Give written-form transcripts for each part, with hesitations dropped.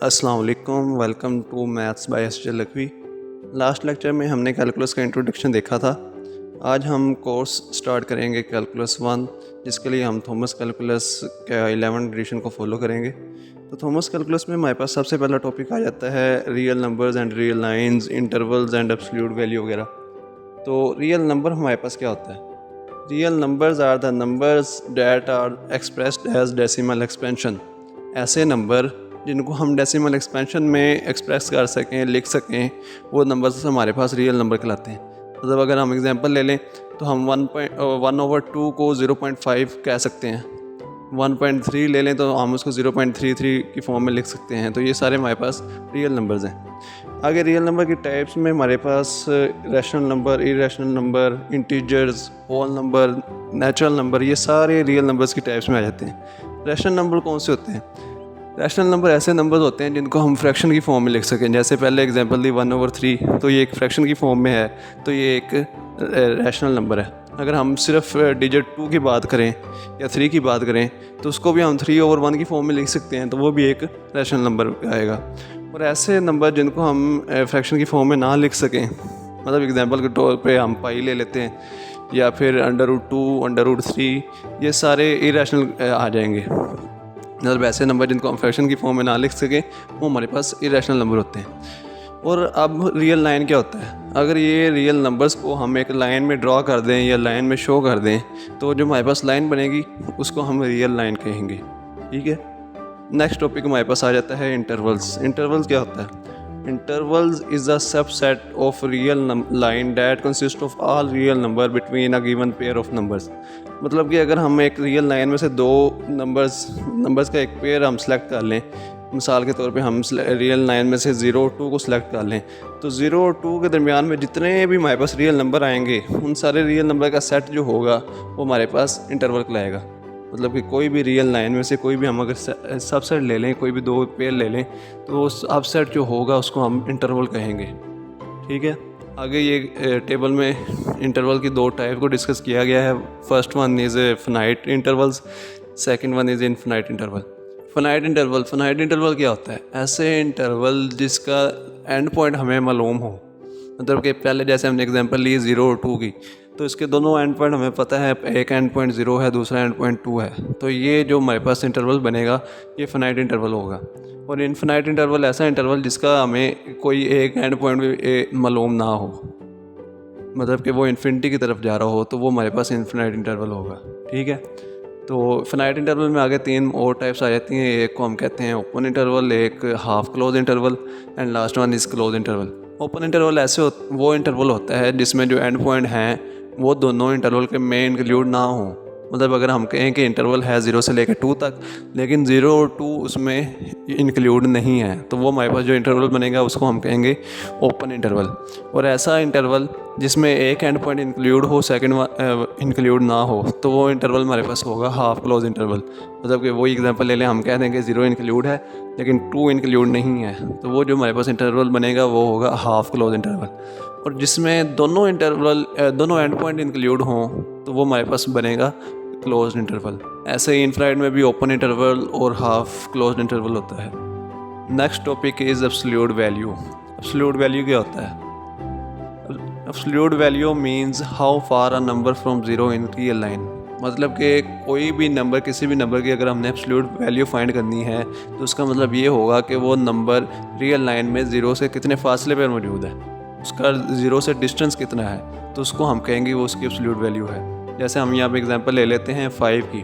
अस्सलाम वालेकुम, welcome to maths by S J Lakhvi. Last lecture में हमने कैलकुलस का इंट्रोडक्शन देखा था। आज हम कोर्स स्टार्ट करेंगे कैलकुलस 1, जिसके लिए हम थॉमस कैलकुलस का 11th एडिशन को फॉलो करेंगे। तो थॉमस कैलकुलस में हमारे पास सबसे पहला टॉपिक आ जाता है real numbers and real lines, intervals and absolute value वगैरह। तो रियल नंबर हमारे पास क्या होता है? Real numbers are the numbers that are expressed as decimal expansion. ऐसे नंबर जिनको हम डेसिमल एक्सपेंशन में एक्सप्रेस कर सकें, लिख सकें, वो नंबर्स हमारे पास रियल नंबर कहलाते हैं। मतलब अगर हम एग्जांपल ले लें तो हम 1/2 को 0.5 कह सकते हैं। 1.3 ले लें तो हम उसको 0.33 की फॉर्म में लिख सकते हैं। तो ये सारे हमारे पास रियल नंबर्स हैं। आगे रियल नंबर की टाइप्स में हमारे पास rational number, irrational number, integers, whole number, natural number, ये सारे रियल नंबर्स की टाइप्स में आ जाते हैं। रैशनल नंबर कौन से होते हैं? रैशनल नंबर ऐसे नंबर होते हैं जिनको हम फ्रैक्शन की फॉर्म में लिख सकें। जैसे पहले एग्जांपल दी 1/3, तो ये एक फ्रैक्शन की फॉर्म में है, तो ये एक रैशनल नंबर है। अगर हम सिर्फ डिजिट 2 की बात करें या 3 की बात करें तो उसको भी हम 3/1 की फॉर्म में लिख सकते हैं, तो वो भी एक रैशनल नंबर आएगा। और ऐसे नंबर जिनको हम फ्रैक्शन की फॉर्म में ना लिख सकें, मतलब एग्जांपल के तौर पे हम पाई ले लेते हैं या फिर √2, √3, ये सारे इरेशनल आ जाएंगे। मतलब ऐसे नंबर जिनको हम फ्रैक्शन की फॉर्म में ना लिख सकें, वो हमारे पास इरेशनल नंबर होते हैं। और अब रियल लाइन क्या होता है? अगर ये रियल नंबर्स को हम एक लाइन में ड्रॉ कर दें या लाइन में शो कर दें, तो जो हमारे पास लाइन बनेगी उसको हम रियल लाइन कहेंगे। ठीक है। नेक्स्ट टॉपिक हमारे पास आ जाता है इंटरवल्स। इंटरवल्स क्या होता है? Intervals is a subset of real line that consists of all real number between a given pair of numbers। मतलब कि अगर हम एक रियल लाइन में से दो नंबर्स का एक पेयर हम सेलेक्ट कर लें, मिसाल के तौर पे हम रियल लाइन में से 0 और 2 को सिलेक्ट कर लें, तो 0 और 2 के दरमियान में जितने भी हमारे पास रियल नंबर आएंगे, उन सारे रियल नंबर का सेट जो होगा वो हमारे पास इंटरवल कहलाएगा। मतलब कि कोई भी रियल लाइन में से कोई भी हम अगर सबसेट ले लें, कोई भी दो पेयर ले लें, तो उस सबसेट जो होगा उसको हम इंटरवल कहेंगे। ठीक है। आगे ये टेबल में इंटरवल की दो टाइप को डिस्कस किया गया है। First one is finite intervals, second one is infinite interval. Finite interval क्या होता है? ऐसे इंटरवल जिसका एंड पॉइंट हमें मालूम हो। मतलब कि पहले जैसे हमने एग्जांपल ली 0 और 2 की, तो इसके दोनों एंड पॉइंट हमें पता है, एक एंड पॉइंट 0 है, दूसरा एंड पॉइंट 2 है। तो ये जो हमारे पास इंटरवल बनेगा ये फिनाइट इंटरवल होगा। और इनफिनाइट इंटरवल ऐसा इंटरवल जिसका हमें कोई एक एंड पॉइंट भी मालूम ना हो, मतलब कि वो इन्फिनिटी की तरफ जा रहा हो, तो वो हमारे पास इनफिनाइट इंटरवल होगा। ठीक है। तो फिनाइट इंटरवल में आगे 3 और टाइप्स आ जाती हैं। एक को हम कहते हैं ओपन इंटरवल, एक half close interval and last one is close interval. Open interval वो इंटरवल होता है जिसमें जो एंड पॉइंट हैं वो दोनों इंटरवल के में इंक्लूड ना हो। मतलब अगर हम कहें कि इंटरवल है 0 से लेकर 2 तक, लेकिन 0 और 2 उसमें इंक्लूड नहीं है, तो वो हमारे पास जो इंटरवल बनेगा उसको हम कहेंगे ओपन इंटरवल। और ऐसा इंटरवल जिसमें एक एंड पॉइंट इंक्लूड हो, सेकंड इंक्लूड ना हो, तो वो इंटरवल हमारे पास होगा हाफ क्लोज इंटरवल। मतलब कि वही एग्जांपल ले लें, हम कह दें कि 0 इंक्लूड है लेकिन 2 इंक्लूड नहीं है, तो वो जो हमारे पास इंटरवल बनेगा वो होगा हाफ क्लोज इंटरवल। और जिसमें दोनों एंड पॉइंट इंक्लूड हों, तो वो हमारे पास बनेगा क्लोज्ड इंटरवल। ऐसे ही इनफिनाइट में भी ओपन इंटरवल और हाफ क्लोज्ड इंटरवल होता है। Next topic is absolute value. Absolute value क्या होता है? Absolute value means how far a number from 0 in real line. मतलब कि कोई भी नंबर, किसी भी नंबर की अगर हमने एब्सोल्यूट वैल्यू फाइंड करनी है, तो उसका मतलब ये होगा कि वो नंबर रियल लाइन में 0 से कितने फासले पर मौजूद है, उसका 0 से डिस्टेंस कितना है, तो उसको हम कहेंगे वो उसकी एब्सोल्यूट वैल्यू है। जैसे हम यहाँ पे एग्जांपल ले लेते हैं 5 की,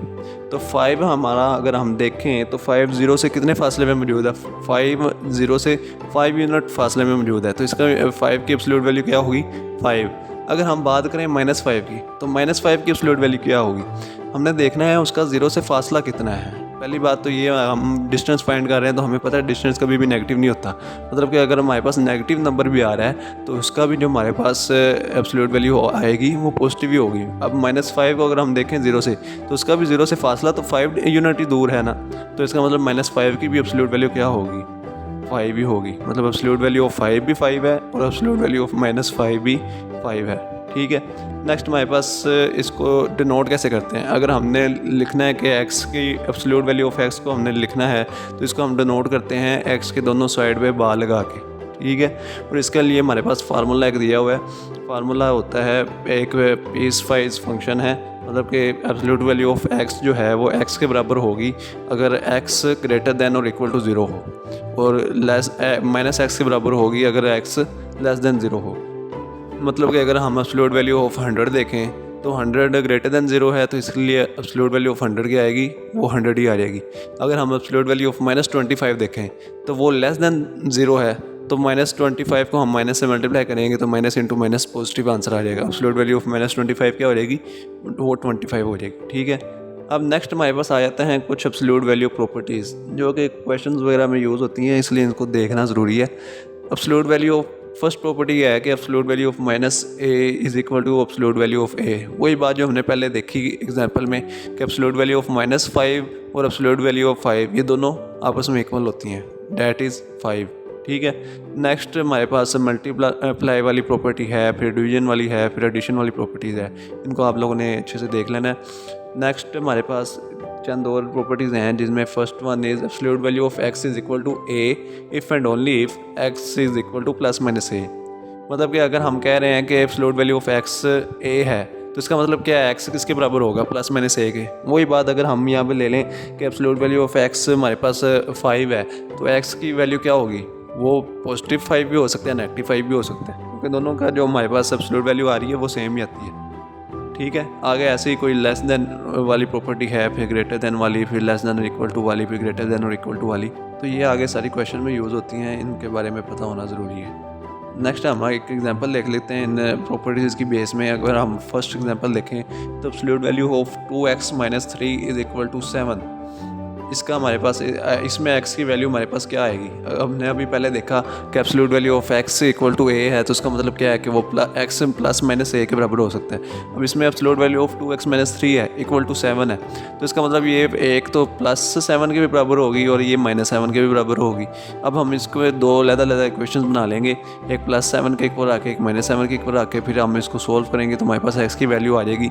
तो 5 हमारा अगर हम देखें तो 5 0 से कितने फासले में मौजूद है? 5 0 से 5 यूनिट फासले में मौजूद है, तो इसका 5 की एब्सोल्यूट वैल्यू क्या होगी? 5। अगर हम बात करें -5 की, तो -5 की एब्सोल्यूट वैल्यू क्या होगी? हमने देखना है उसका 0 से फासला कितना है। पहली बात तो ये, हम डिस्टेंस फाइंड कर रहे हैं तो हमें पता है डिस्टेंस कभी भी नेगेटिव नहीं होता। मतलब कि अगर हमारे पास नेगेटिव नंबर भी आ रहा है तो उसका भी जो हमारे पास एब्सोल्यूट वैल्यू आएगी वो पॉजिटिव ही होगी। अब -5 को अगर हम देखें 0 से, तो उसका भी 0 से फासला तो 5 यूनिट ही दूर है ना, तो इसका मतलब -5 की भी एब्सोल्यूट वैल्यू क्या होगी? 5 ही होगी। मतलब एब्सोल्यूट वैल्यू ऑफ 5 भी 5 है और एब्सोल्यूट वैल्यू ऑफ -5 भी 5 है। ठीक है। नेक्स्ट हमारे पास इसको डिनोट कैसे करते हैं। अगर हमने लिखना है कि x की एब्सोल्यूट वैल्यू ऑफ x को हमने लिखना है तो इसको हम डिनोट करते हैं x के दोनों साइड पे बार लगा के, ठीक है। और इसके लिए हमारे पास फार्मूला एक दिया हुआ है। फार्मूला होता है, एक पीस वाइज फंक्शन है, मतलब कि एब्सोल्यूट वैल्यू ऑफ x जो है वो x के बराबर होगी अगर x ग्रेटर दैन और इक्वल टू 0 हो, और माइनस x के बराबर होगी अगर x लेस दैन 0 हो। मतलब कि अगर हम एब्सोल्यूट वैल्यू ऑफ 100 देखें तो 100 ग्रेटर दैन 0 है, तो इसके लिए एब्सोल्यूट वैल्यू ऑफ 100 क्या आएगी, वो 100 ही आ जाएगी। अगर हम एब्सोल्यूट वैल्यू ऑफ -25 देखें तो वो लेस दैन 0 है, तो -25 को हम माइनस से मल्टीप्लाई करेंगे तो minus into minus positive answer आ जाएगा। एब्सोल्यूट वैल्यू ऑफ -25 क्या हो जाएगी, वो 25 हो जाएगी, ठीक है। अब नेक्स्ट हमारे पास आ जाते हैं कुछ एब्सोल्यूट वैल्यू प्रॉपर्टीज़ जो कि क्वेश्चंस वगैरह में यूज़ होती हैं, इसलिए इनको देखना ज़रूरी है। Absolute value of first property यह है कि absolute value of -a is equal to absolute value of a। वही बात जो हमने पहले देखी एग्जांपल में कि एब्सोल्यूट वैल्यू ऑफ -5 और एब्सोल्यूट वैल्यू ऑफ 5 ये दोनों आपस में इक्वल होती हैं, डैट इज़ 5, ठीक है। नेक्स्ट हमारे पास मल्टीप्लाई वाली प्रॉपर्टी है, फिर डिवीजन वाली है, फिर एडिशन वाली प्रॉपर्टीज़ है, इनको आप लोगों ने अच्छे से देख लेना है। नेक्स्ट हमारे पास चंद और प्रॉपर्टीज़ हैं जिसमें first one is absolute value of x is equal to a if and only if x is equal to +- a। मतलब कि अगर हम कह रहे हैं कि absolute value of x a है तो इसका मतलब क्या है, x किसके बराबर होगा, +- a के। वही बात अगर हम यहाँ पे ले लें कि एब्सोल्यूट वैल्यू ऑफ x हमारे पास 5 है तो x की वैल्यू क्या होगी, वो +5 भी हो सकता है, -5 भी हो सकता है, क्योंकि दोनों का जो हमारे पास एब्सोल्यूट वैल्यू आ रही है वो सेम ही आती है, ठीक है। आगे ऐसे ही कोई लेस देन वाली प्रॉपर्टी है, फिर ग्रेटर देन वाली, फिर लेस देन और इक्वल टू वाली, फिर ग्रेटर देन और इक्वल टू वाली, तो ये आगे सारी क्वेश्चन में यूज़ होती हैं, इनके बारे में पता होना ज़रूरी है। नेक्स्ट हम एक एग्जांपल देख लेते हैं इन प्रॉपर्टीज़ की बेस में। अगर हम फर्स्ट एग्जांपल देखें तो absolute value of 2x - 3 is equal to 7। इसका हमारे पास इसमें x की वैल्यू हमारे पास क्या आएगी, हमने अभी पहले देखा कि absolute value of x equal to a है, तो उसका मतलब क्या है कि वो x +- a के बराबर हो सकता है। अब इसमें एब्सोल्यूट वैल्यू ऑफ 2x - 3 है इक्वल टू 7 है, तो इसका मतलब ये एक तो +7 के भी बराबर होगी और ये -7 के भी बराबर होगी। अब हम इसको दो अलग-अलग इक्वेशंस बना लेंगे, एक +7 के इक्वल रख के एक -7 के इक्वल रख के, फिर हम इसको सोल्व करेंगे तो हमारे पास x की वैल्यू आ जाएगी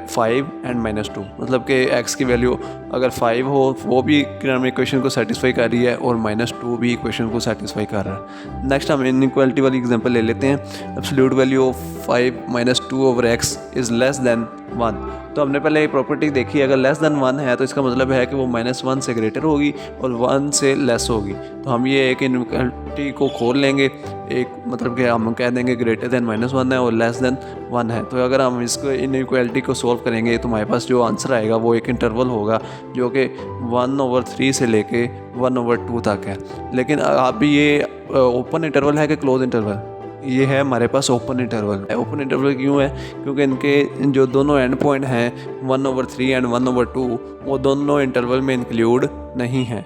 5 एंड -2। मतलब कि x की वैल्यू अगर 5 हो वो भी इक्वेशन को सेटिस्फाई कर रही है और -2 भी इक्वेशन को सेटिस्फाई कर रहा है। नेक्स्ट हम इनइक्वालिटी वाली एग्जांपल ले लेते हैं। Absolute value of 5 - 2 over x is less than 1। तो हमने पहले एक प्रॉपर्टी देखी, अगर लेस देन 1 है तो इसका मतलब है कि वो -1 से ग्रेटर होगी और 1 से लेस होगी। तो हम ये एक इनइक्वालिटी को खोल लेंगे, एक मतलब कि हम कह देंगे ग्रेटर देन -1 है और लेस देन 1 है। तो अगर हम इसको इनइक्वालिटी को सोल्व करेंगे तो हमारे पास जो आंसर आएगा वो एक इंटरवल होगा जो कि 1/3 से लेके 1/2 तक है। लेकिन अब ये ओपन इंटरवल है कि क्लोज इंटरवल, ये है हमारे पास ओपन इंटरवल। ओपन इंटरवल क्यों है, क्योंकि इनके जो दोनों एंड पॉइंट हैं 1/3 एंड 1/2 वो दोनों इंटरवल में इंक्लूड नहीं हैं।